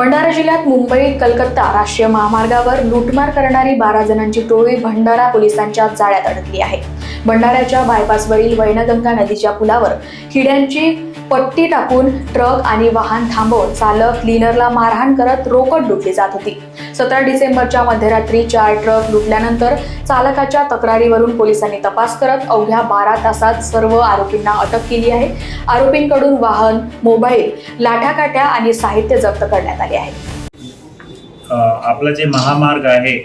भंडारा जिल्ह्यात मुंबई कलकत्ता राष्ट्रीय महामार्गावर लूटमार करणारी 12 जणांची टोळी भंडारा पोलिसांच्या जाळ्यात अडकली आहे। भंडाऱ्याच्या बायपासवरील वैनगंगा नदीच्या पुलावर हिड्यांची पट्टी टाकून ट्रक आणि वाहन थांबवून चालक क्लीनरला मारहाण करत रोकड लुटली जात होती। 17 डिसेंबरच्या मध्यरात्री 4 ट्रक लुटल्यानंतर चालकाच्या तक्रारीवरून पोलिसांनी तपास करत अवघ्या 12 तासात सर्व आरोपींना अटक केली आहे। आरोपींकडून वाहन, मोबाईल, लाठाकाठ्या आणि साहित्य जप्त करण्यात आले आहे। आपला जे महामार्ग आहे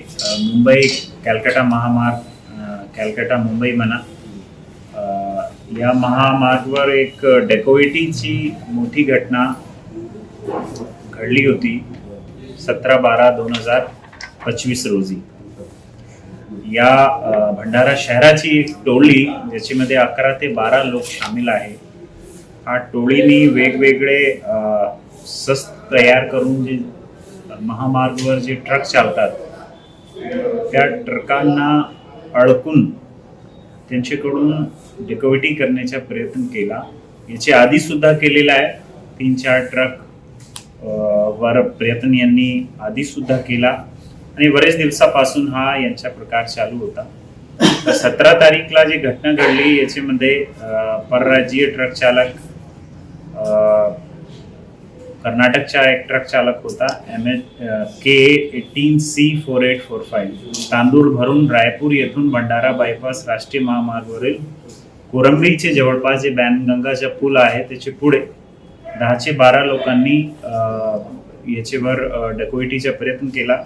मुंबई कलकत्ता महामार्ग, कलकत्ता मुंबई म्हणा, या महामार्गावर एक डेकोइटीची मोठी घटना घडली होती 17/12/2025 रोजी। या भंडारा शहराची एक टोळी ज्याच्यामध्ये 11 ते 12 लोक सामील आहे। हा टोळीनी वेगवेगळे शस्त्र तयार करून जे महामार्गावर जे ट्रक चालतात त्या ट्रकांना अडकून त्यांच्याकडून डेकोइटी करण्याचा प्रयत्न केला। याच्या आधी सुद्धा केलेला आहे। 3-4 ट्रक वर प्रयत्न यांनी आधी सुद्धा केला आणि बरेच दिवसापासून हा यांचा प्रकार चालू होता। 17 तारीखला जी घटना घडली याच्यामध्ये परराज्यीय ट्रक चालक, कर्नाटकचा एक ट्रक चालक होता K18C4845, तांदूळ भरून रायपूर येथून भंडारा बायपास राष्ट्रीय महामार्गावरील कोरंबीचे जवळपास जे वैनगंगाचा पूल आहे त्याचे पुढे 10 ते 12 लोकांनी याच्यावर डेकोइटीचा प्रयत्न केला।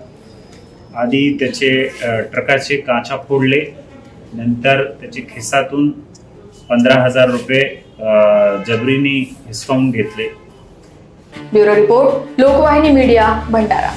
आधी त्याचे ट्रकाचे काचा फोडले, नंतर त्याच्या खिशातून 15,000 रुपये जबरीने हिसकावून घेतले। Bureau report, Lokvahini media, Bhandara.